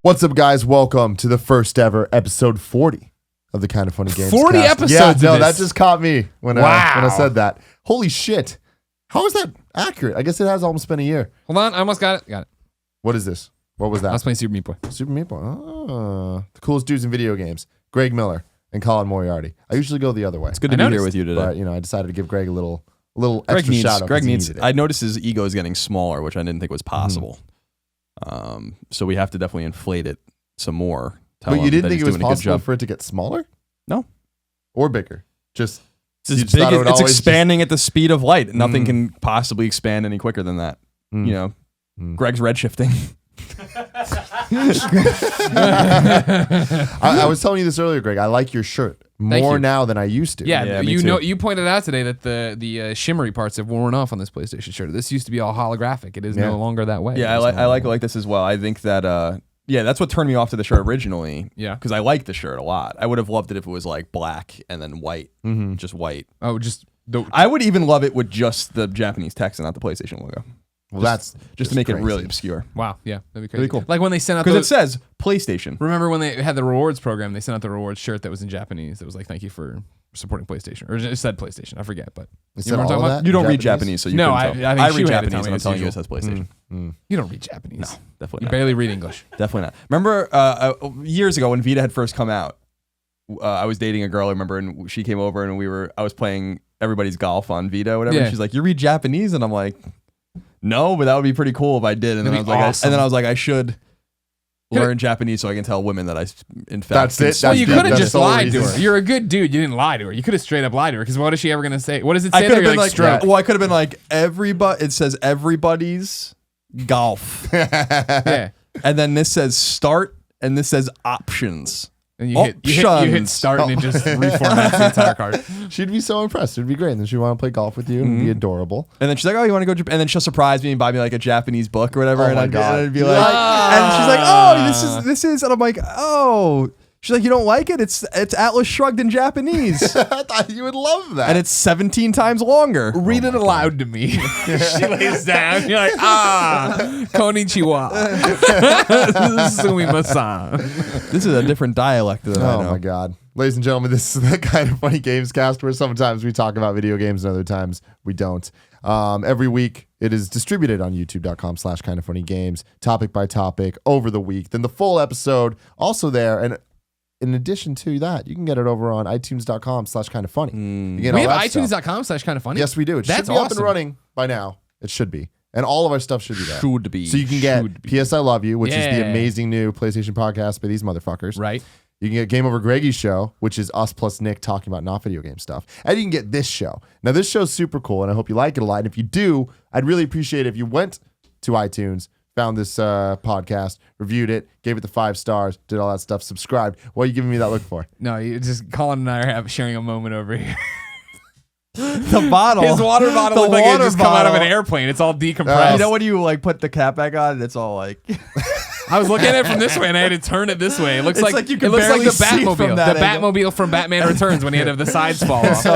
What's up, guys? Welcome to the first ever episode 40 of the Kind of Funny Games. 40 cast. episodes. Yeah, of no, this. that just caught me when I said that. Holy shit! How is that accurate? I guess it has almost been a year. Hold on, I almost got it. Got it. What is this? What was I that? was playing Super Meat Boy. Super Meat Boy. Oh, the coolest dudes in video games: Greg Miller and Colin Moriarty. I usually go the other way. It's good to be here with you today. But I decided to give Greg a little Greg extra needs, shout out. Greg needs. I noticed his ego is getting smaller, which I didn't think was possible. So we have to definitely inflate it some more. But you didn't think it was possible for it to get smaller? No, or bigger. Just it's big. It's expanding at the speed of light. Nothing can possibly expand any quicker than that. You know, Greg's redshifting. I was telling you this earlier, Greg. I like your shirt more now than I used to. Yeah, you pointed out today that the shimmery parts have worn off on this PlayStation shirt. This used to be all holographic. It is no longer that way. Yeah, I like this as well. I think that that's what turned me off to the shirt originally. Yeah, because I like the shirt a lot. I would have loved it if it was like black and then white, just white. Oh, I would even love it with just the Japanese text and not the PlayStation logo. Well, that's just to make crazy. it really obscure. Wow, yeah, that'd be crazy. Really cool. Like when they sent out because it says PlayStation. Remember when they had the rewards program? They sent out the rewards shirt that was in Japanese. That was like, "Thank you for supporting PlayStation," or it said PlayStation. I forget, but you know what I'm talking about? You don't read Japanese, so you no. I read Japanese, and I'm telling you it says PlayStation. You don't read Japanese. No, definitely. You barely read English. Definitely not. Remember years ago when Vita had first come out, I was dating a girl. I remember, and she came over, and I was playing Everybody's Golf on Vita, or whatever. Yeah. And she's like, "You read Japanese?" And I'm like, "No, but that would be pretty cool if I did." And then I was like, I should learn Japanese so I can tell women that I, in fact, that's it. Well, you could have just lied to her. You're a good dude. You didn't lie to her. You could have straight up lied to her. Because what is she ever going to say? What does it say? I could have been like, stroke. well, I could have been like, everybody. It says Everybody's Golf. Yeah. And then this says start, and this says options. And you hit start and it just reformats the entire card. She'd be so impressed. It'd be great. And then she'd want to play golf with you and be adorable. And then she's like, "Oh, you want to go?" And then she'll surprise me and buy me like a Japanese book or whatever. Oh and my God. I'd be like, and she's like, "Oh, this is," and I'm like, "Oh." She's like, "You don't like it? It's Atlas Shrugged in Japanese." I thought you would love that. And it's 17 times longer. Read it aloud to me. She lays down. You're like, konnichiwa. Sumimasen. This is a different dialect than I know. Oh my God. Ladies and gentlemen, this is the Kind of Funny Games cast where sometimes we talk about video games and other times we don't. Every week it is distributed on youtube.com/kindoffunnygames, topic by topic over the week. Then the full episode also there. And in addition to that, you can get it over on itunes.com/kindoffunny. We have itunes.com/kindoffunny. Yes, we do. It should be up and running by now. It should be. And all of our stuff should be there. Should be. So you can get P.S. I Love You, which is the amazing new PlayStation podcast by these motherfuckers. Right. You can get Game Over Greggy's show, which is us plus Nick talking about not video game stuff. And you can get this show. Now, this show's super cool, and I hope you like it a lot. And if you do, I'd really appreciate it if you went to iTunes, found this podcast, reviewed it, gave it the 5 stars, did all that stuff, subscribed. What are you giving me that look for? No, you just Colin and I are sharing a moment over here. The bottle. His water bottle looked like it just come out of an airplane. It's all decompressed. You know when you like put the cap back on and it's all like... I was looking at it from this way and I had to turn it this way. It looks like you can it looks like barely the see Batmobile. from that The angle. Batmobile from Batman Returns when he had to have the sides fall off. so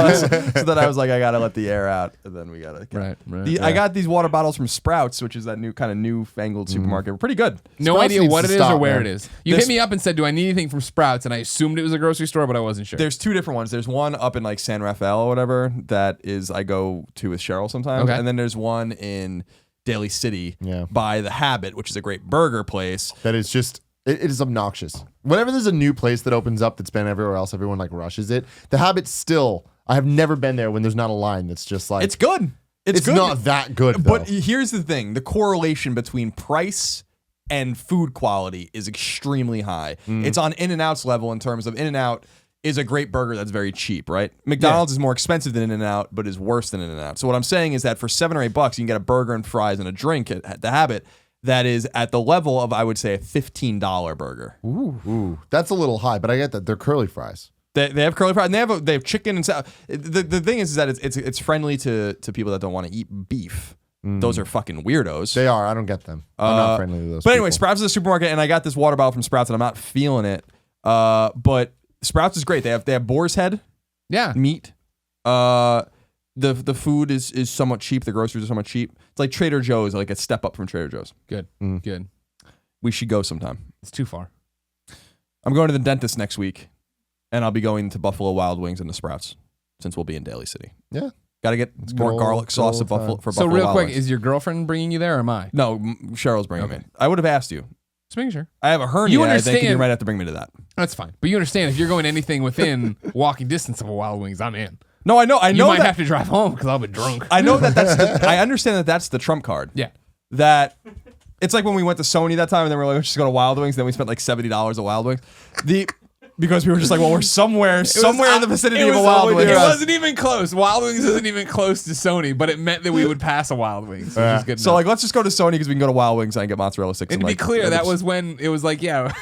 then I was like, I gotta let the air out, and then we gotta. Right. I got these water bottles from Sprouts, which is that newfangled supermarket. Pretty good. No Sprouts idea needs what to it is stop, or where man. it is. You hit me up and said, "Do I need anything from Sprouts?" And I assumed it was a grocery store, but I wasn't sure. There's 2 different ones. There's one up in like San Rafael or whatever that is I go to with Cheryl sometimes, and then there's one in Daly City by The Habit, which is a great burger place. That is just... It is obnoxious. Whenever there's a new place that opens up that's been everywhere else, everyone like rushes it. The Habit still... I have never been there when there's not a line that's just like... It's good. It's good. Not that good, though. But here's the thing. The correlation between price and food quality is extremely high. It's on In-N-Out's level in terms of In-N-Out is a great burger that's very cheap, right? McDonald's is more expensive than In-N-Out, but is worse than In-N-Out. So what I'm saying is that for $7 or $8, you can get a burger and fries and a drink at The Habit that is at the level of, I would say, a $15 burger. Ooh, that's a little high, but I get that. They're curly fries. They have curly fries, and they have chicken and salad. The thing is that it's friendly to people that don't want to eat beef. Those are fucking weirdos. They are. I don't get them. I'm not friendly to those But anyway, people. Sprouts is a supermarket, and I got this water bottle from Sprouts, and I'm not feeling it. But Sprouts is great. They have boar's head meat. The food is somewhat cheap. The groceries are somewhat cheap. It's like Trader Joe's, like a step up from Trader Joe's. Good. Good. We should go sometime. It's too far. I'm going to the dentist next week, and I'll be going to Buffalo Wild Wings and the Sprouts since we'll be in Daly City. Yeah. Got to get more garlic sauce good old for So Buffalo real Wild quick, Wings. is your girlfriend bringing you there or am I? No, Cheryl's bringing Okay. me. I would have asked you. Just making sure. I have a hernia, You I think, and understand- you might have to bring me to that. That's fine. But you understand if you're going anything within walking distance of a Wild Wings, I'm in. No, I know. You might that, have to drive home because I'll be drunk. I know that I understand that that's the trump card. Yeah. That it's like when we went to Sony that time and then we're like, let's just go to Wild Wings. Then we spent like $70 at Wild Wings. Because we were just like, well, we're somewhere in the vicinity of a Wild Wings. It wasn't even close. Wild Wings isn't even close to Sony, but it meant that we would pass a Wild Wings, which is good So enough. like, let's just go to Sony because we can go to Wild Wings and get mozzarella sticks. And to be clear, that was when it was like, yeah,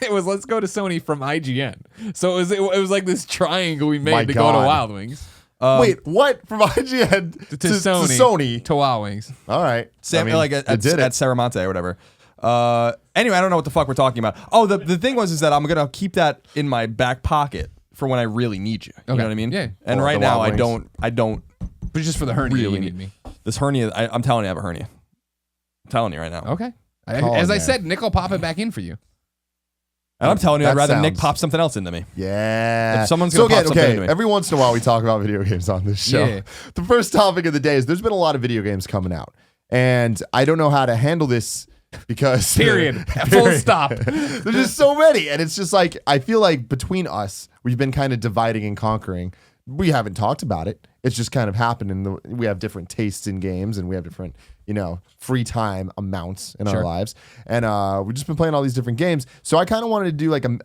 it was let's go to Sony from IGN. So it was like this triangle we made My to go to God. Wild Wings. Wait, what? From IGN To Sony. To Wild Wings. All right. like at Serramonte or whatever. Anyway, I don't know what the fuck we're talking about. Oh, the thing is that I'm gonna keep that in my back pocket for when I really need you. You know what I mean? Yeah. And Or right the now Wild I Wings. don't. But just for the hernia, Really you need me. This hernia, I'm telling you, I have a hernia. I'm telling you right now. Okay. Colin, As I man. said, Nick will pop it back in for you. And I'm telling you, I'd That rather Nick sounds- pop something else into me. Yeah. If someone's gonna pop something into me. Every once in a while we talk about video games on this show. Yeah. The first topic of the day is there's been a lot of video games coming out. And I don't know how to handle this because Period. Full stop. There's just so many. And it's just like, I feel like between us, we've been kind of dividing and conquering. We haven't talked about it. It's just kind of happened. And we have different tastes in games and we have different, free time amounts in our lives. And we've just been playing all these different games. So I kind of wanted to do like a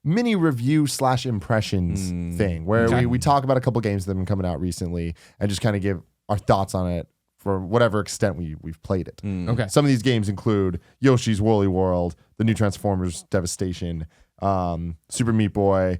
mini review / impressions thing where we talk about a couple games that have been coming out recently and just kind of give our thoughts on it for whatever extent we've played it. Okay. Some of these games include Yoshi's Woolly World, the new Transformers Devastation, Super Meat Boy,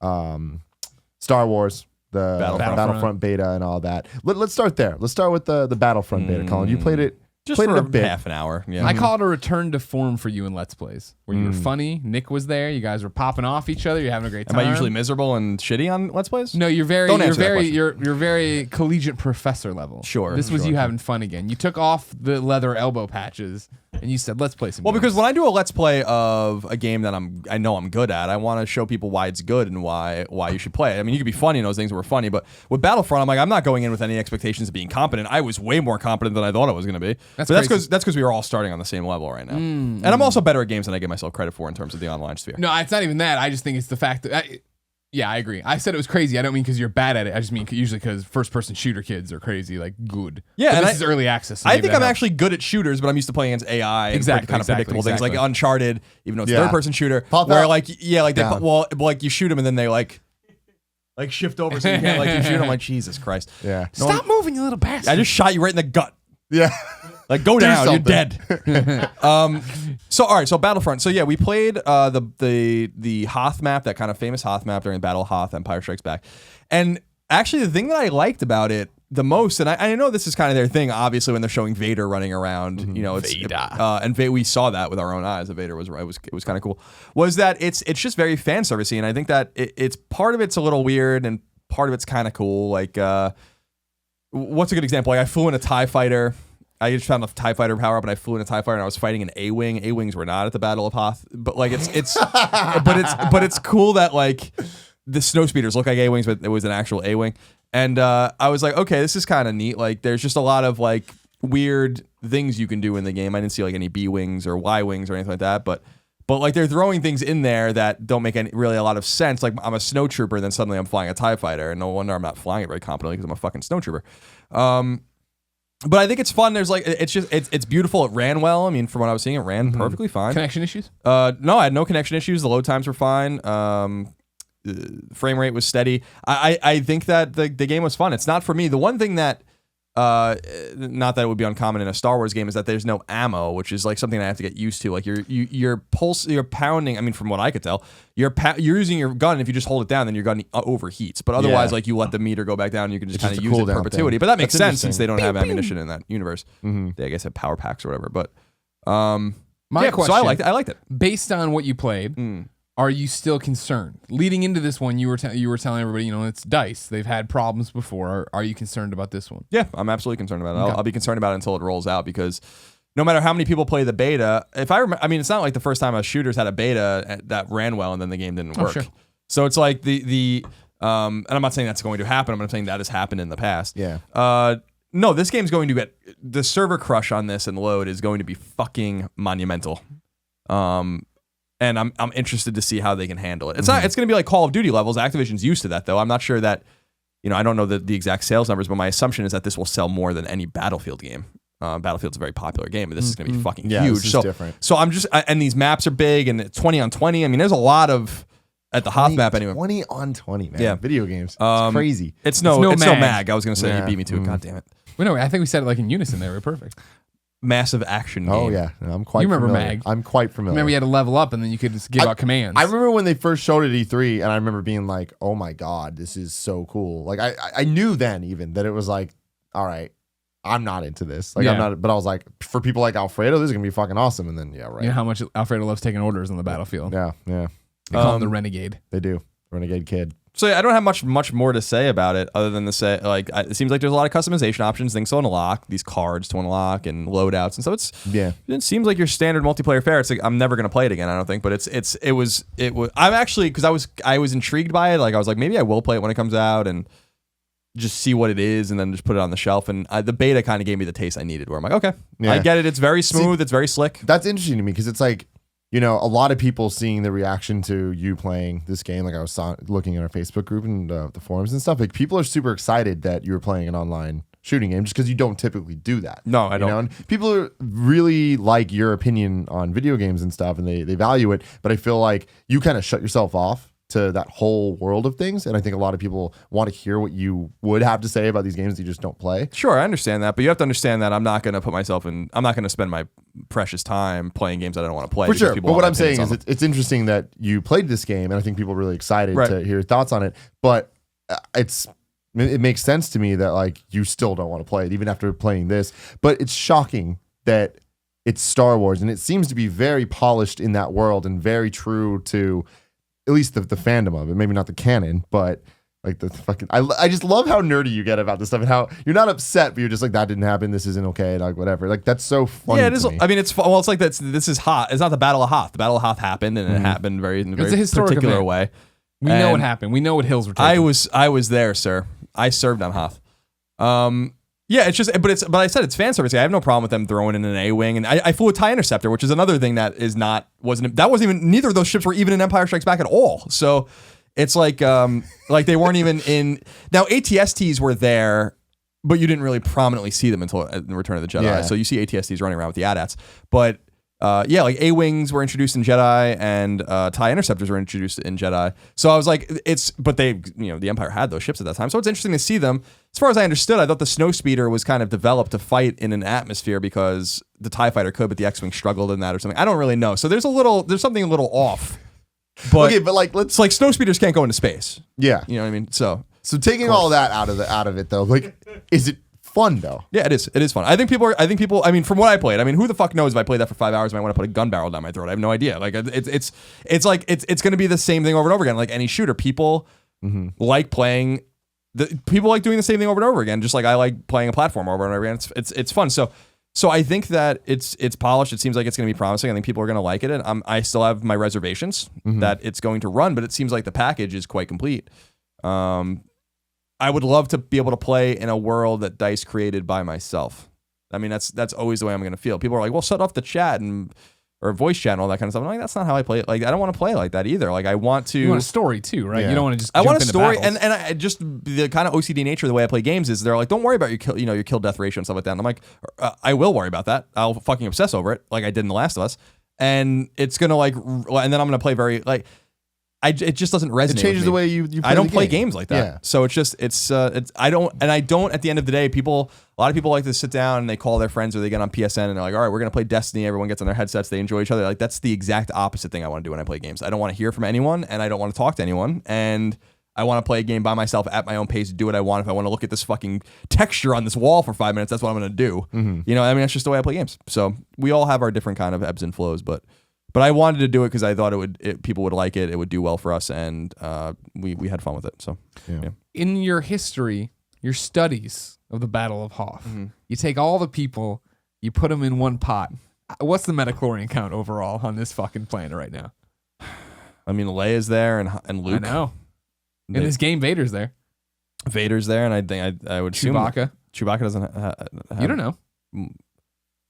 Star Wars, the Battlefront beta and all that. Let's start there. Let's start with the Battlefront beta, Colin. You played it Just played for it a bit. half an hour. Yeah. I call it a return to form for you in Let's Plays, where you were funny. Nick was there. You guys were popping off each other. You're having a great Am time. I usually miserable and shitty on Let's Plays? No, you're very, Don't you're answer that very, question. you're very collegiate professor level. Sure, This was sure. you having fun again. You took off the leather elbow patches and you said, "Let's play some." Well, games." because when I do a Let's Play of a game that I know I'm good at, I want to show people why it's good and why you should play it. I mean, you could be funny in those things that were funny, but with Battlefront, I'm like, I'm not going in with any expectations of being competent. I was way more competent than I thought I was going to be. That's But crazy. that's because we were all starting on the same level right now. And I'm also better at games than I give myself credit for in terms of the online sphere. no, it's not even that. I just think it's the fact that. I agree. I said it was crazy. I don't mean because you're bad at it. I just mean usually because first-person shooter kids are crazy, like good. Yeah, But and this is early access. So I maybe think that I'm helps. actually good at shooters, but I'm used to playing against AI and Exactly, kind of predictable things exactly. like Uncharted, even though it's a Yeah. third-person shooter, Pop where out. they Down. like you shoot them and then they like shift over so you can't you shoot them. Like Jesus Christ. Yeah. Stop moving, you little bastard. I just shot you right in the gut. Yeah. Like go down, you're something. dead. So all right, so Battlefront. So yeah, we played the Hoth map, that kind of famous Hoth map during Battle of Hoth, Empire Strikes Back. And actually the thing that I liked about it the most, and I know this is kind of their thing, obviously, when they're showing Vader running around, it's Vader. we saw that with our own eyes. That Vader was kind of cool. Was that it's just very fan servicey, and I think that it's part of it's a little weird, and part of it's kind of cool. Like, what's a good example? Like, I flew in a TIE fighter. I just found a TIE fighter power up, and I flew in a TIE fighter, and I was fighting an A-wing. A-wings were not at the Battle of Hoth, but like but it's cool that like the snowspeeders look like A-wings, but it was an actual A-wing. And I was like, okay, this is kind of neat. Like, there's just a lot of like weird things you can do in the game. I didn't see like any B-wings or Y-wings or anything like that, but like they're throwing things in there that don't make really a lot of sense. Like, I'm a snowtrooper, then suddenly I'm flying a TIE fighter, and no wonder I'm not flying it very competently because I'm a fucking snowtrooper. But I think it's fun. There's like it's beautiful. It ran well. I mean, from what I was seeing, it ran perfectly fine. Connection issues? No, I had no connection issues. The load times were fine. Frame rate was steady. I think that the game was fun. It's not for me. The one thing that not that it would be uncommon in a Star Wars game is that there's no ammo, which is like something I have to get used to. Like you're pounding. I mean, from what I could tell, you're using your gun. If you just hold it down, then your gun overheats. But otherwise, like you let the meter go back down, you can just kind of use it in perpetuity. But that makes sense since they don't have ammunition in that universe. They, I guess, have power packs or whatever. But My question. So I liked it. Based on what you played, are you still concerned? Leading into this one, you were telling everybody, it's DICE. They've had problems before. Are you concerned about this one? Yeah, I'm absolutely concerned about it. Okay. I'll be concerned about it until it rolls out because no matter how many people play the beta, if I remember, I mean, it's not like the first time a shooter's had a beta that ran well and then the game didn't work. Sure. So it's like and I'm not saying that's going to happen. I'm saying that has happened in the past. Yeah. No, this game's going to get the server crush on this and load is going to be fucking monumental. And I'm interested to see how they can handle it. It's not. It's going to be like Call of Duty levels. Activision's used to that though. I'm not sure that, I don't know the exact sales numbers, but my assumption is that this will sell more than any Battlefield game. Battlefield's a very popular game, but this is going to be fucking huge. This is different. So I'm just, and these maps are big and it's 20 on 20. I mean, there's a lot of at the Hoth map anyway. 20 on 20, man. Yeah. Video games. It's crazy. It's no mag. I was going to say Yeah. you beat me to it. God damn it. Well, no, I think we said it like in unison there. We're perfect. Massive action game. Oh yeah, I'm quite. You remember familiar. Mag? I'm quite familiar. Remember, you had to level up, and then you could just give out commands. I remember when they first showed it at E3, and I remember being like, "Oh my god, this is so cool!" Like I knew then even that it was like, "All right, I'm not into this." Like I'm not, but I was like, for people like Alfredo, this is gonna be fucking awesome. And then right. You know how much Alfredo loves taking orders on the battlefield. Yeah. They call him the Renegade. They do. Renegade Kid. So yeah, I don't have much more to say about it other than to say it seems like there's a lot of customization options, things to unlock, these cards to unlock and loadouts, and so it seems like your standard multiplayer fare. It's like I'm never gonna play it again, I don't think, but it was I'm actually because I was intrigued by it. Like I was like maybe I will play it when it comes out and just see what it is and then just put it on the shelf. And the beta kind of gave me the taste I needed. Where I'm like, okay, I get it. It's very smooth. It's very slick. That's interesting to me because it's like, a lot of people seeing the reaction to you playing this game. Like I was looking at our Facebook group and the forums and stuff. Like people are super excited that you were playing an online shooting game just because you don't typically do that. No, I don't. And people really like your opinion on video games and stuff, and they value it. But I feel like you kind of shut yourself off to that whole world of things. And I think a lot of people want to hear what you would have to say about these games that you just don't play. Sure, I understand that, but you have to understand that I'm not going to spend my precious time playing games that I don't want to play. For sure. But what I'm saying is it's interesting that you played this game, and I think people are really excited to hear your thoughts on it. But it makes sense to me that like you still don't want to play it even after playing this. But it's shocking that it's Star Wars, and it seems to be very polished in that world and very true to at least the fandom of it, maybe not the canon, but like the fucking, I just love how nerdy you get about this stuff and how you're not upset, but you're just like, that didn't happen. This isn't okay. Like whatever. Like that's so funny. Yeah, it is. To me. I mean, it's like this is Hoth. It's not the Battle of Hoth. The Battle of Hoth happened and it happened in a very historic particular event. way. We know what happened. We know what hills were taken. I was there, sir. I served on Hoth. Yeah, it's just, but I said it's fan service. I have no problem with them throwing in an A-wing, and I flew a TIE Interceptor, which is another thing that wasn't even neither of those ships were even in Empire Strikes Back at all. So it's like they weren't even in. Now ATSTs were there, but you didn't really prominently see them until in Return of the Jedi. Yeah. So you see ATSTs running around with the AT-ATs, but. Like A-Wings were introduced in Jedi and TIE Interceptors were introduced in Jedi. So I was like, but they, the Empire had those ships at that time. So it's interesting to see them. As far as I understood, I thought the Snowspeeder was kind of developed to fight in an atmosphere because the TIE Fighter could, but the X-Wing struggled in that or something. I don't really know. So there's something a little off. But okay, but like it's like Snowspeeders can't go into space. Yeah. You know what I mean? So taking all that out of it though, like, is it fun though? Yeah, it is. It is fun. I think people. I mean, from what I played, who the fuck knows if I played that for 5 hours, I might want to put a gun barrel down my throat. I have no idea. Like it's going to be the same thing over and over again. Like any shooter, people like playing. People like doing the same thing over and over again. Just like I like playing a platform over and over again. It's fun. So I think that it's polished. It seems like it's going to be promising. I think people are going to like it, and I still have my reservations that it's going to run. But it seems like the package is quite complete. I would love to be able to play in a world that DICE created by myself. I mean, that's always the way I'm going to feel. People are like, well, shut off the chat or voice chat and all that kind of stuff. I'm like, that's not how I play it. Like, I don't want to play like that either. Like, I want to. You want a story too, right? Yeah. You don't want to just. I want a into story, battles. and I just the kind of OCD nature of the way I play games is they're like, don't worry about your kill death ratio and stuff like that. And I'm like, I will worry about that. I'll fucking obsess over it, like I did in The Last of Us, and it's gonna and then I'm gonna play very like. It just doesn't resonate. It changes with me. the way you play I don't the play game. games like that. Yeah. So I don't at the end of the day, a lot of people like to sit down and they call their friends or they get on PSN and they're like, all right, we're going to play Destiny. Everyone gets on their headsets. They enjoy each other. Like that's the exact opposite thing I want to do when I play games. I don't want to hear from anyone and I don't want to talk to anyone. And I want to play a game by myself at my own pace, do what I want. If I want to look at this fucking texture on this wall for 5 minutes, that's what I'm going to do. That's just the way I play games. So we all have our different kind of ebbs and flows, but I wanted to do it because I thought people would like it. It would do well for us, and we had fun with it. So, yeah. In your history, your studies of the Battle of Hoth, you take all the people You put them in one pot. What's the metachlorine count overall on this fucking planet right now? I mean, Leia's there and Luke. I know. In this game, Vader's there. Vader's there, and I think I would assume Chewbacca doesn't have... You don't know.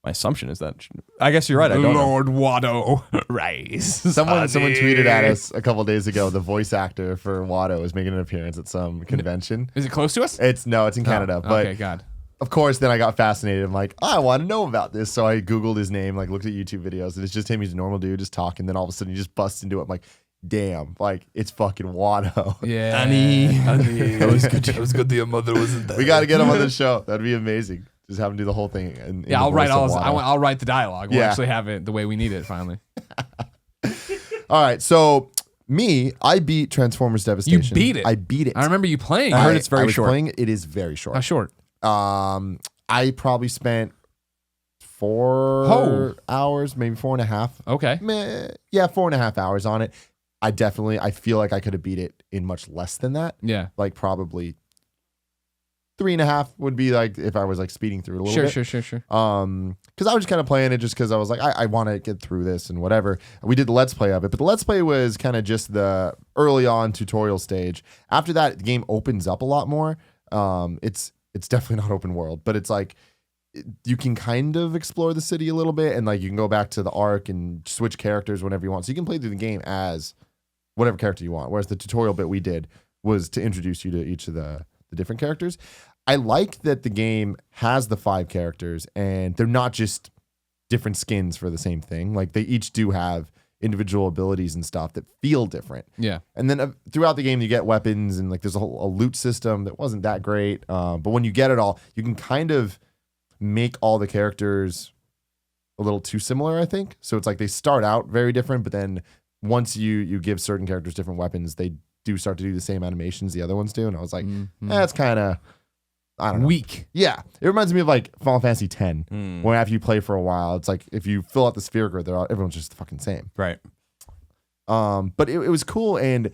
My assumption is that... I guess you're right. I don't know. Lord Watto, rise. Someone tweeted at us a couple days ago. The voice actor for Watto is making an appearance at some convention. Is it close to us? It's in Canada. But okay, God. Of course, then I got fascinated. I'm like, I want to know about this. So I Googled his name, like looked at YouTube videos, and it's just him. He's a normal dude just talking. Then all of a sudden he just busts into it. I'm like, damn, like it's fucking Watto. Yeah. Annie. That was good. That was good that your mother wasn't there. We got to get him on the show. That'd be amazing. Just have him do the whole thing. I'll write I'll write the dialogue. We'll Yeah. actually have it the way we need it finally. All right, so I beat Transformers Devastation. You beat it. I beat it. I remember you playing. I heard it's very was short. Playing it. It is very short. How short? I probably spent 4 hours, maybe 4.5. Okay. 4.5 hours on it. I feel like I could have beat it in much less than that. Yeah. Like probably 3.5 would be like if I was like speeding through it a little bit. Sure. Because I was just kind of playing it just because I was like, I want to get through this and whatever. We did the Let's Play of it, but the Let's Play was kind of just the early on tutorial stage. After that, the game opens up a lot more. It's definitely not open world, but it's like you can kind of explore the city a little bit, and like you can go back to the Ark and switch characters whenever you want. So you can play through the game as whatever character you want. Whereas the tutorial bit we did was to introduce you to each of the different characters. I like that the game has the 5 characters, and they're not just different skins for the same thing. Like they each do have individual abilities and stuff that feel different. Yeah. And then throughout the game, you get weapons, and like there's a loot system that wasn't that great. But when you get it all, you can kind of make all the characters a little too similar, I think. So it's like they start out very different, but then once you give certain characters different weapons, they do start to do the same animations the other ones do. And I was like, that's kind of, I don't know. Weak. Yeah. It reminds me of like Final Fantasy X, where after you play for a while, it's like if you fill out the sphere grid, everyone's just the fucking same. Right. But it was cool. And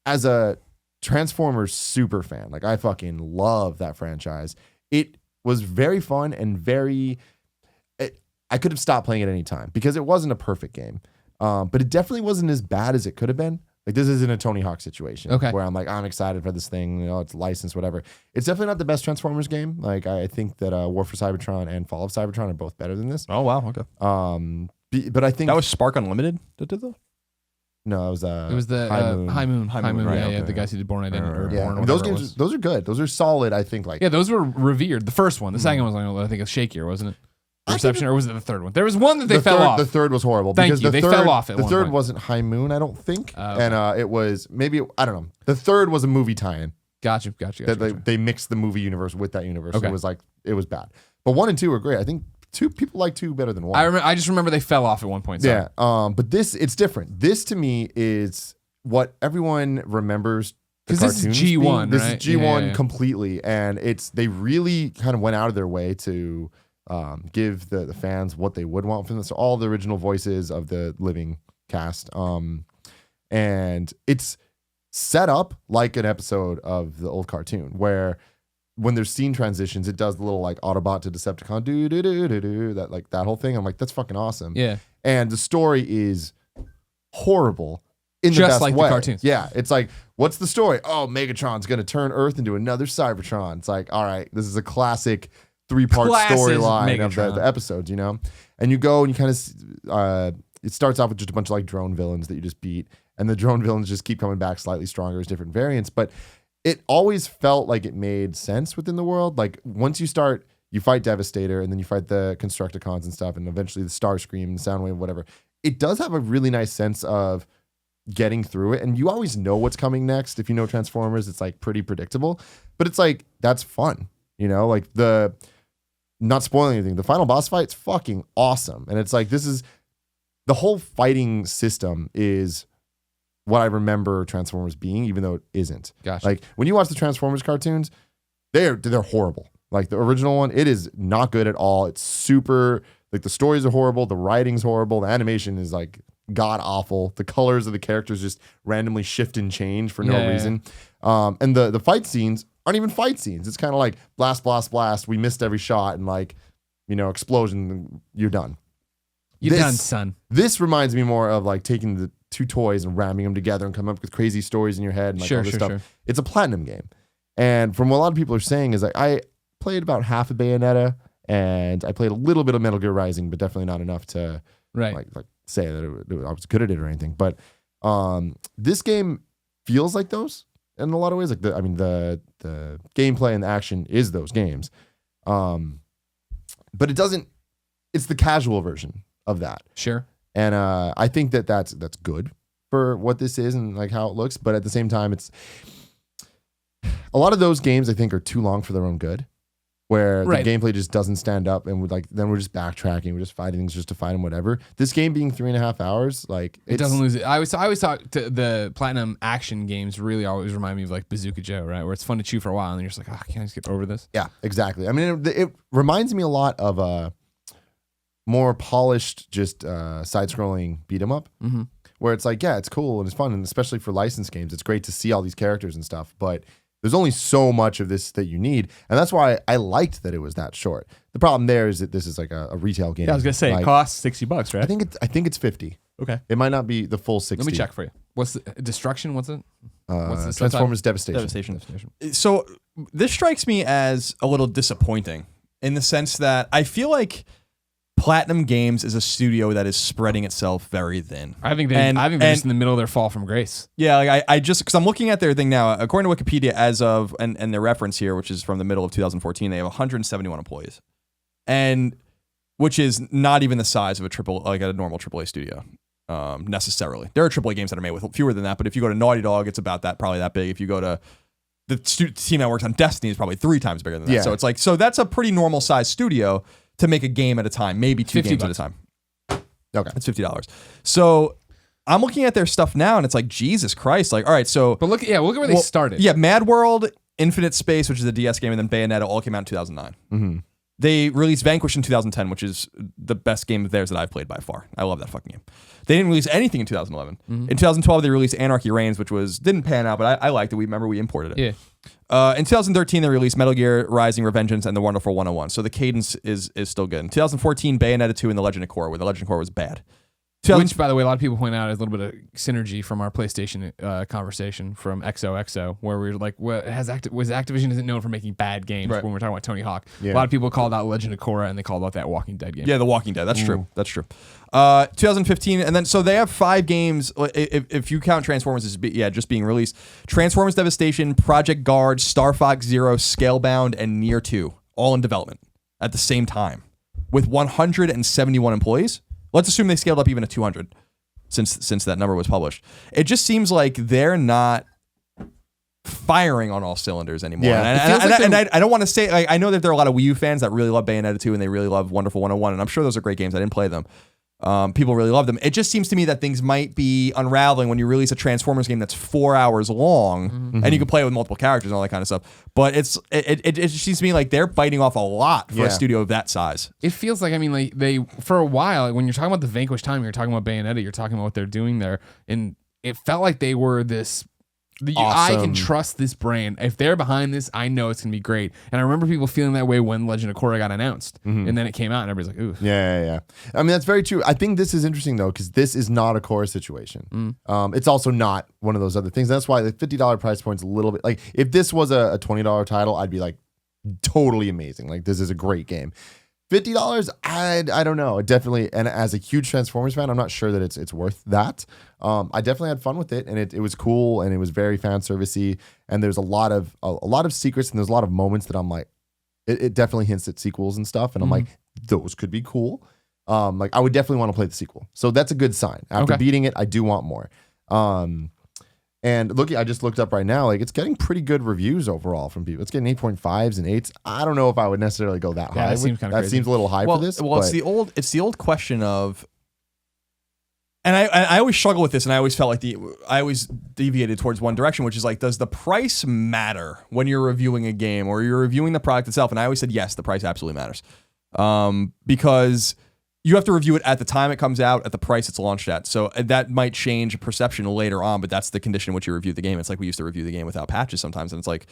as a Transformers super fan, like I fucking love that franchise. It was very fun and I could have stopped playing at any time because it wasn't a perfect game. But it definitely wasn't as bad as it could have been. Like this isn't a Tony Hawk situation where I'm like, I'm excited for this thing, it's licensed, whatever. It's definitely not the best Transformers game. Like I think that War for Cybertron and Fall of Cybertron are both better than this. Oh wow, okay. But I think that was Spark Unlimited that did that. No, it was the High Moon. Right, Yeah, okay. the guys who did Born Identity. Yeah, those games, those are good. Those are solid. I think like those were revered. The first one, the second one was like I think it's shakier, wasn't it? Reception, or was it the third one? There was one that they fell off. The third was horrible. Thank because you. They fell off at the one third point. wasn't High Moon, I don't think, Okay. and it was maybe I don't know. The third was a movie tie-in. Gotcha. They mixed the movie universe with that universe. Okay. So it was bad. But 1 and 2 are great. I think people like 2 better than 1. I just remember they fell off at one point. So. Yeah. But it's different. This to me is what everyone remembers. Because this is G1, This right? is G1 Yeah. completely, and they really kind of went out of their way to give the fans what they would want from this. So all the original voices of the living cast, and it's set up like an episode of the old cartoon where when there's scene transitions, it does the little like Autobot to Decepticon that whole thing. I'm like, that's fucking awesome. Yeah. And the story is horrible. In the Just best like the way. cartoons. Yeah, it's like, what's the story? Oh, Megatron's gonna turn Earth into another Cybertron. It's like, all right, this is a classic 3-part storyline of the episodes, And you go and you kind of, it starts off with just a bunch of like drone villains that you just beat, and the drone villains just keep coming back slightly stronger as different variants. But it always felt like it made sense within the world. Like once you fight Devastator, and then you fight the Constructicons and stuff, and eventually the Starscream and Soundwave, whatever. It does have a really nice sense of getting through it, and you always know what's coming next. If you know Transformers, it's like pretty predictable, but it's like that's fun, like not spoiling anything, the final boss fight's fucking awesome. And it's like, this is the whole fighting system is what I remember Transformers being, even though it isn't. Gotcha. Like when you watch the Transformers cartoons, they're horrible. Like the original one, it is not good at all. It's super, like the stories are horrible, the writing's horrible, the animation is like god awful. The colors of the characters just randomly shift and change for no reason. And the fight scenes aren't even fight scenes. It's kind of like blast, blast, blast. We missed every shot, and like explosion, you're done. You're done, son. This reminds me more of like taking the two toys and ramming them together and coming up with crazy stories in your head and like all this stuff. Sure. It's a platinum game. And from what a lot of people are saying is like, I played about half of Bayonetta and I played a little bit of Metal Gear Rising, but definitely not enough to like say that I was good at it or anything. But this game feels like those in a lot of ways. Like the gameplay and the action is those games. But it doesn't, it's the casual version of that. Sure. And I think that's good for what this is and like how it looks. But at the same time, it's a lot of those games I think are too long for their own good, where the gameplay just doesn't stand up, and then we're just backtracking, we're just fighting things just to fight them, whatever. This game being 3.5 hours, like it doesn't lose it. I always thought the platinum action games really always remind me of like Bazooka Joe, right? Where it's fun to chew for a while, and then you're just like, can I just get over this? Yeah, exactly. I mean, it reminds me a lot of a more polished, just side-scrolling beat 'em up, where it's like, yeah, it's cool and it's fun, and especially for licensed games, it's great to see all these characters and stuff, but there's only so much of this that you need, and that's why I liked that it was that short. The problem there is that this is like a retail game. Yeah, I was gonna say it costs $60, right? I think it's 50. Okay, it might not be the full 60. Let me check for you. What's the Destruction? What's it? What's the Transformers Devastation. So this strikes me as a little disappointing in the sense that I feel like Platinum Games is a studio that is spreading itself very thin. I think they're just in the middle of their fall from grace. Yeah, like I just, because I'm looking at their thing now, according to Wikipedia, as of, and their reference here, which is from the middle of 2014, they have 171 employees. And which is not even the size of a normal AAA studio, necessarily. There are AAA games that are made with fewer than that, but if you go to Naughty Dog, it's about that, probably that big. If you go to the team that works on Destiny, is probably 3 times bigger than that. Yeah. So it's like, so that's a pretty normal size studio to make a game at a time, maybe 2 games at a time. Okay. That's $50. So I'm looking at their stuff now and it's like, Jesus Christ. Like, all right, so. But look at where they started. Yeah, Mad World, Infinite Space, which is a DS game, and then Bayonetta all came out in 2009. Mm-hmm. They released Vanquish in 2010, which is the best game of theirs that I've played by far. I love that fucking game. They didn't release anything in 2011. Mm-hmm. In 2012, they released Anarchy Reigns, which didn't pan out, but I liked it. We imported it. Yeah. In 2013, they released Metal Gear Rising: Revengeance and The Wonderful 101. So the cadence is still good. In 2014, Bayonetta 2 and The Legend of Korra, where The Legend of Korra was bad. Which, by the way, a lot of people point out is a little bit of synergy from our PlayStation conversation from XOXO, where we were like, Activision isn't known for making bad games when we're talking about Tony Hawk. Yeah. A lot of people called out Legend of Korra and they called out that Walking Dead game. Yeah, The Walking Dead. That's true. That's true. 2015, and then so they have 5 games, if you count Transformers as just being released. Transformers Devastation, Project Guard, Star Fox Zero, Scalebound, and Nier 2, all in development at the same time, with 171 employees. Let's assume they scaled up even to 200 since that number was published. It just seems like they're not firing on all cylinders anymore. Yeah, and I don't want to say, like, I know that there are a lot of Wii U fans that really love Bayonetta 2 and they really love Wonderful 101, and I'm sure those are great games. I didn't play them. People really love them. It just seems to me that things might be unraveling when you release a Transformers game that's 4 hours long, and you can play it with multiple characters and all that kind of stuff. But it just seems to me like they're biting off a lot for a studio of that size. It feels like, I mean, like they, for a while, when you're talking about the Vanquish time, you're talking about Bayonetta, you're talking about what they're doing there, and it felt like they were this. Awesome. I can trust this brand. If they're behind this, I know it's going to be great. And I remember people feeling that way when Legend of Korra got announced. And then it came out and everybody's like, ooh. Yeah. I mean, that's very true. I think this is interesting, though, because this is not a Korra situation. It's also not one of those other things. That's why the $50 price point's a little bit... Like, if this was a $20 title, I'd be like, totally amazing. Like, this is a great game. $50, I don't know. It definitely, and as a huge Transformers fan, I'm not sure that it's worth that. I definitely had fun with it, and it was cool, and it was very fan servicey. And there's a lot of secrets, and there's a lot of moments that I'm like, it definitely hints at sequels and stuff, and I'm like, those could be cool. Like I would definitely want to play the sequel, so that's a good sign. After beating it, I do want more. And I just looked up right now, like it's getting pretty good reviews overall from people. It's getting 8.5s and 8s. I don't know if I would necessarily go that high. That seems kind of crazy. That seems a little high for this. Well, it's the old question of, and I always struggle with this, and I always felt like I always deviated towards one direction, which is like, does the price matter when you're reviewing a game or you're reviewing the product itself? And I always said yes, the price absolutely matters, because you have to review it at the time it comes out, at the price it's launched at. So that might change perception later on, but that's the condition in which you review the game. It's like we used to review the game without patches sometimes, and it's like,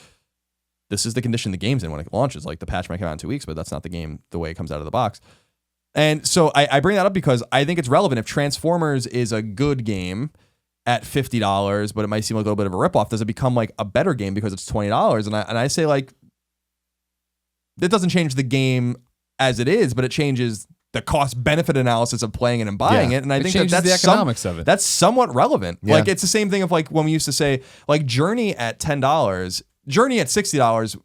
this is the condition the game's in when it launches. Like the patch might come out in 2 weeks, but that's not the game the way it comes out of the box. And so I bring that up because I think it's relevant. If Transformers is a good game at $50, but it might seem like a little bit of a ripoff, does it become like a better game because it's $20? And I say like, that doesn't change the game as it is, but it changes the cost benefit analysis of playing it and buying it. And I think that's the economics of it. That's somewhat relevant. Yeah. Like it's the same thing of like when we used to say like Journey at $10, Journey at $60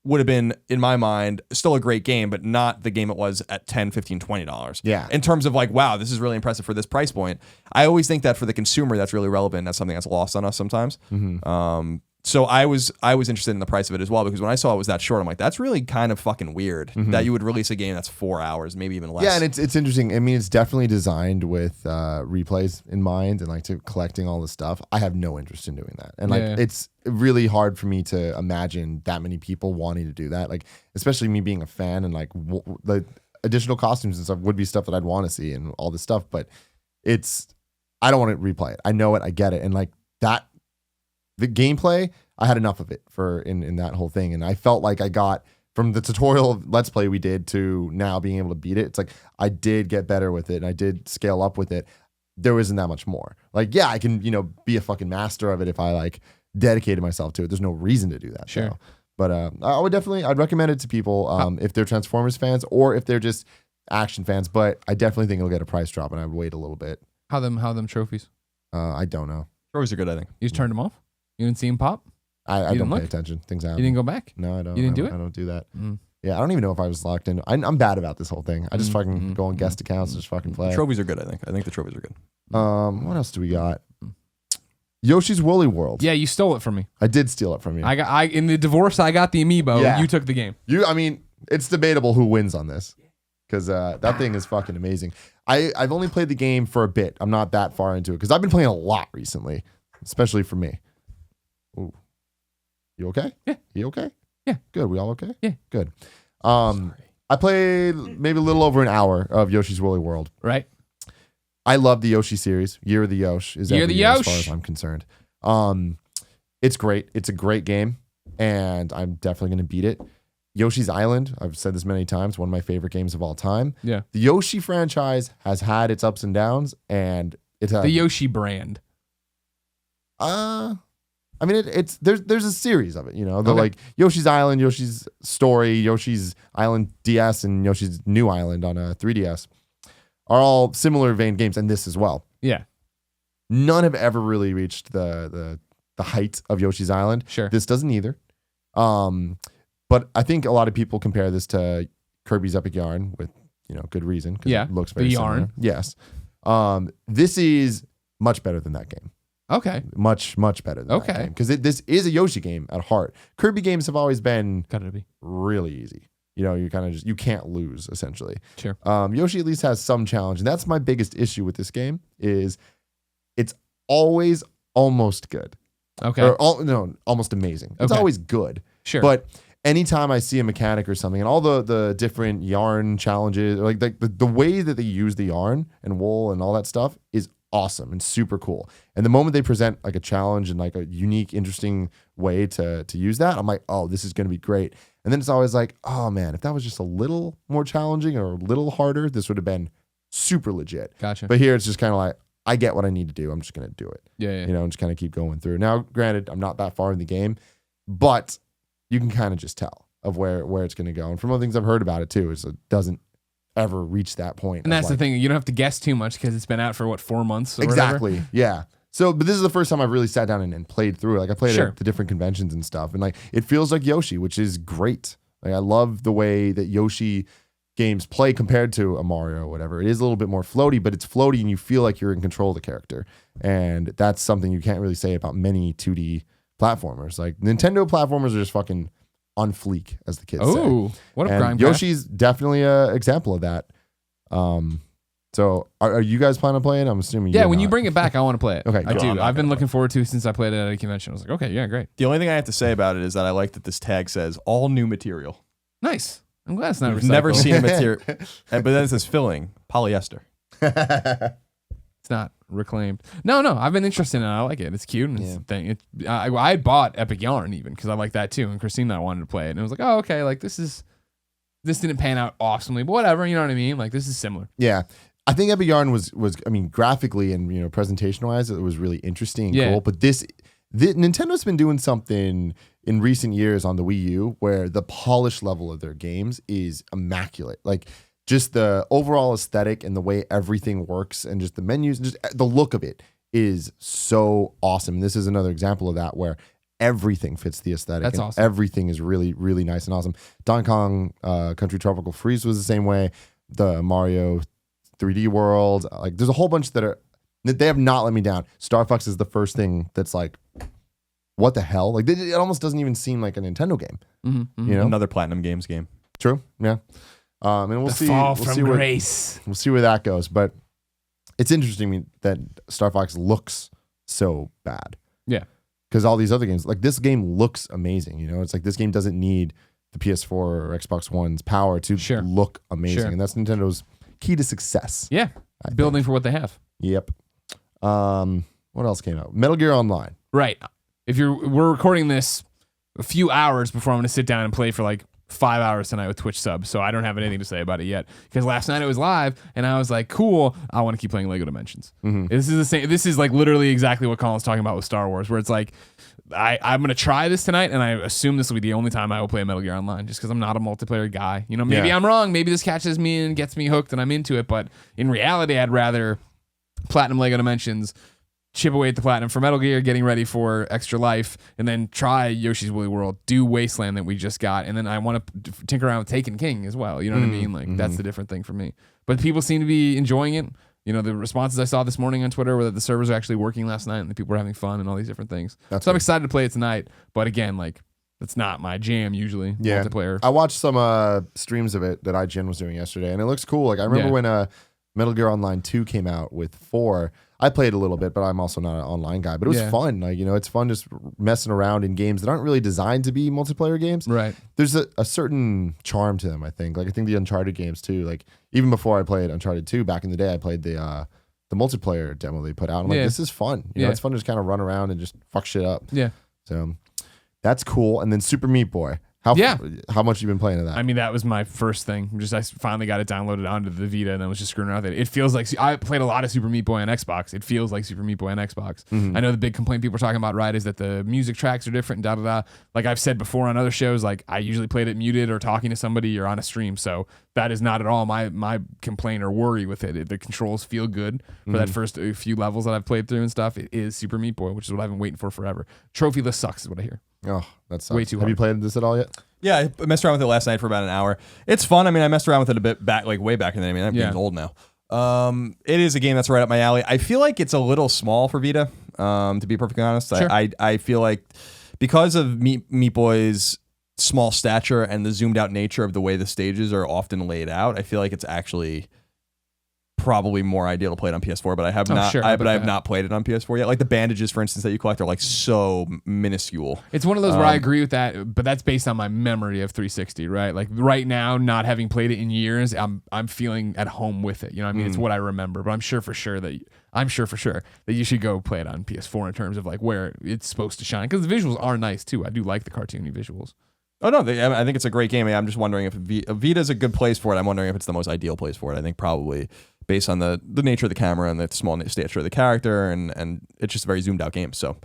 would have been, in my mind, still a great game, but not the game it was at $10, $15, $20. Yeah. In terms of like, wow, this is really impressive for this price point. I always think that for the consumer, that's really relevant. That's something that's lost on us sometimes. So I was interested in the price of it as well, because when I saw it was that short, I'm like, that's really kind of fucking weird that you would release a game that's 4 hours, maybe even less. Yeah, and it's interesting. I mean, it's definitely designed with replays in mind and like to collecting all this stuff. I have no interest in doing that, and like it's really hard for me to imagine that many people wanting to do that. Like, especially me being a fan, and like the additional costumes and stuff would be stuff that I'd want to see and all this stuff. But I don't want to replay it. I know it. I get it, and like that. The gameplay, I had enough of it in that whole thing. And I felt like I got from the tutorial Let's Play we did to now being able to beat it. It's like I did get better with it and I did scale up with it. There isn't that much more. Like, yeah, I can, be a fucking master of it if I like dedicated myself to it. There's no reason to do that. Sure. So. But I'd recommend it to people if they're Transformers fans or if they're just action fans. But I definitely think it'll get a price drop and I would wait a little bit. How them trophies? I don't know. Trophies are good, I think. You just turned them off? You didn't see him pop? I don't pay attention. Things happen. You didn't go back? No, I don't. You didn't do it? I don't do that. Yeah, I don't even know if I was locked in. I'm bad about this whole thing. I just fucking go on guest accounts and just fucking play. Trophies are good, I think. I think the trophies are good. What else do we got? Yoshi's Woolly World. Yeah, you stole it from me. I did steal it from you. In the divorce, I got the amiibo. Yeah. You took the game. I mean, it's debatable who wins on this because that thing is fucking amazing. I've only played the game for a bit. I'm not that far into it because I've been playing a lot recently, especially for me. Ooh. You okay? Yeah. You okay? Yeah. Good. We all okay? Yeah. Good. I played maybe a little over an hour of Yoshi's Woolly World. Right. I love the Yoshi series. Year of the Yosh is every year as far as I'm concerned. It's great. It's a great game, and I'm definitely going to beat it. Yoshi's Island, I've said this many times, one of my favorite games of all time. Yeah. The Yoshi franchise has had its ups and downs, and it's the Yoshi brand. I mean, there's a series of it, like Yoshi's Island, Yoshi's Story, Yoshi's Island DS, and Yoshi's New Island on a 3DS are all similar vein games, and this as well. Yeah. None have ever really reached the height of Yoshi's Island. Sure. This doesn't either. But I think a lot of people compare this to Kirby's Epic Yarn with, good reason because it looks very similar. Yarn. Yes. This is much better than that game. Okay. Much, much better than that game. Because this is a Yoshi game at heart. Kirby games have always been really easy. You kind of you can't lose, essentially. Sure. Yoshi at least has some challenge. And that's my biggest issue with this game is it's always almost good. Okay. Almost amazing. It's always good. Sure. But anytime I see a mechanic or something and all the different yarn challenges, like the way that they use the yarn and wool and all that stuff is awesome and super cool. And the moment they present like a challenge and like a unique, interesting way to use that, I'm like, oh, this is going to be great. And then it's always like, oh man, if that was just a little more challenging or a little harder, this would have been super legit. Gotcha. But here it's just kind of like, I get what I need to do. I'm just going to do it. Yeah. And just kind of keep going through. Now, granted, I'm not that far in the game, but you can kind of just tell of where it's going to go. And from other things I've heard about it too, is it doesn't ever reach that point. And that's the thing. You don't have to guess too much because it's been out for 4 months or exactly. whatever? Yeah. So, but this is the first time I've really sat down and played through it. Like I played at the different conventions and stuff. And like, it feels like Yoshi, which is great. Like I love the way that Yoshi games play compared to a Mario or whatever. It is a little bit more floaty, but it's floaty and you feel like you're in control of the character. And that's something you can't really say about many 2D platformers. Like Nintendo platformers are just fucking on fleek, as the kids say. Oh, what a grind. Yoshi's definitely an example of that. So are you guys planning on playing? I'm assuming when you bring it back, I want to play it. Okay, I do. I've been looking forward to it since I played it at a convention. I was like, okay, yeah, great. The only thing I have to say about it is that I like that this tag says all new material. Nice. I'm glad it's not We've recycled. never seen a material. But then it says filling, polyester. It's not. reclaimed. No, I've been interested in it. I like it. It's cute. And it's a thing. I bought Epic Yarn even because I like that too. And Christine and I wanted to play it. And it was like, oh, okay. Like this didn't pan out awesomely, but whatever. You know what I mean? Like this is similar. Yeah. I think Epic Yarn was I mean, graphically and presentation wise, it was really interesting and cool. But Nintendo's been doing something in recent years on the Wii U where the polish level of their games is immaculate. Like just the overall aesthetic and the way everything works and just the menus and just the look of it is so awesome. This is another example of that where everything fits the aesthetic. That's awesome. Everything is really, really nice and awesome. Donkey Kong Country Tropical Freeze was the same way. The Mario 3D World, like there's a whole bunch that they have not let me down. Star Fox is the first thing that's like, what the hell? Like it almost doesn't even seem like a Nintendo game. Mm-hmm. Another Platinum Games game. True. Yeah. And we'll see. Fall from grace. We'll see where that goes. But it's interesting that Star Fox looks so bad. Yeah. Because all these other games, like this game looks amazing. It's like this game doesn't need the PS4 or Xbox One's power to look amazing. And that's Nintendo's key to success. Yeah. Building for what they have. Yep. What else came out? Metal Gear Online. Right. We're recording this a few hours before I'm going to sit down and play for like 5 hours tonight with Twitch subs, so I don't have anything to say about it yet. Because last night it was live, and I was like, "Cool, I want to keep playing Lego Dimensions." Mm-hmm. This is the same. This is like literally exactly what Colin's talking about with Star Wars, where it's like, I'm going to try this tonight, and I assume this will be the only time I will play Metal Gear Online, just because I'm not a multiplayer guy. Maybe I'm wrong. Maybe this catches me and gets me hooked, and I'm into it. But in reality, I'd rather platinum Lego Dimensions, chip away at the platinum for Metal Gear, getting ready for Extra Life, and then try Yoshi's Woolly World, do Wasteland that we just got, and then I want to tinker around with Taken King as well. You know what I mean? Like that's the different thing for me. But people seem to be enjoying it. The responses I saw this morning on Twitter were that the servers are actually working last night and the people were having fun and all these different things. So I'm excited to play it tonight. But again, like that's not my jam usually. Yeah. Multiplayer. I watched some streams of it that IGN was doing yesterday, and it looks cool. Like I remember when Metal Gear Online 2 came out with 4. I played a little bit, but I'm also not an online guy. But it was fun. Like, it's fun just messing around in games that aren't really designed to be multiplayer games. Right. There's a certain charm to them, I think. Like, I think the Uncharted games, too. Like, even before I played Uncharted 2, back in the day, I played the multiplayer demo they put out. I'm like, this is fun. It's fun to just kind of run around and just fuck shit up. Yeah. So, that's cool. And then Super Meat Boy. How much you been playing of that? I mean, that was my first thing. I finally got it downloaded onto the Vita and then was just screwing around with it. It feels like I played a lot of Super Meat Boy on Xbox. It feels like Super Meat Boy on Xbox. Mm-hmm. I know the big complaint people are talking about, right, is that the music tracks are different and da. Like I've said before on other shows, like I usually played it muted or talking to somebody or on a stream. So that is not at all my complaint or worry with it. The controls feel good for that first few levels that I've played through and stuff. It is Super Meat Boy, which is what I've been waiting for forever. Trophy-less sucks is what I hear. Oh, that sucks. Way too hard. Have you played this at all yet? Yeah, I messed around with it last night for about an hour. It's fun. I mean, I messed around with it a bit back, like way back in the day. I mean, that game's old now. It is a game that's right up my alley. I feel like it's a little small for Vita, to be perfectly honest. Sure. I feel like because of Meat Boy's small stature and the zoomed out nature of the way the stages are often laid out, I feel like it's actually probably more ideal to play it on PS4, but I have not played it on PS4 yet. Like the bandages, for instance, that you collect are like so minuscule. It's one of those where I agree with that, but that's based on my memory of 360, right? Like right now, not having played it in years, I'm feeling at home with it. You know what I mean? It's what I remember, but I'm sure for sure that you should go play it on PS4 in terms of like where it's supposed to shine, because the visuals are nice too. I do like the cartoony visuals. Oh no, I think it's a great game. I'm just wondering if Vita's a good place for it. I'm wondering if it's the most ideal place for it. I think probably based on the nature of the camera and the small stature of the character, and it's just a very zoomed out game. So,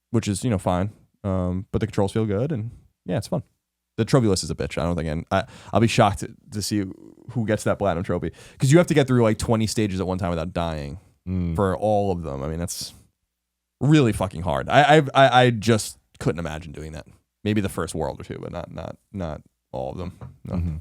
which is fine. But the controls feel good, and yeah, it's fun. The trophy list is a bitch. I don't think I'll be shocked to see who gets that platinum trophy, because you have to get through like 20 stages at one time without dying for all of them. I mean, that's really fucking hard. I just couldn't imagine doing that. Maybe the first world or two, but not all of them. No. Mm-hmm.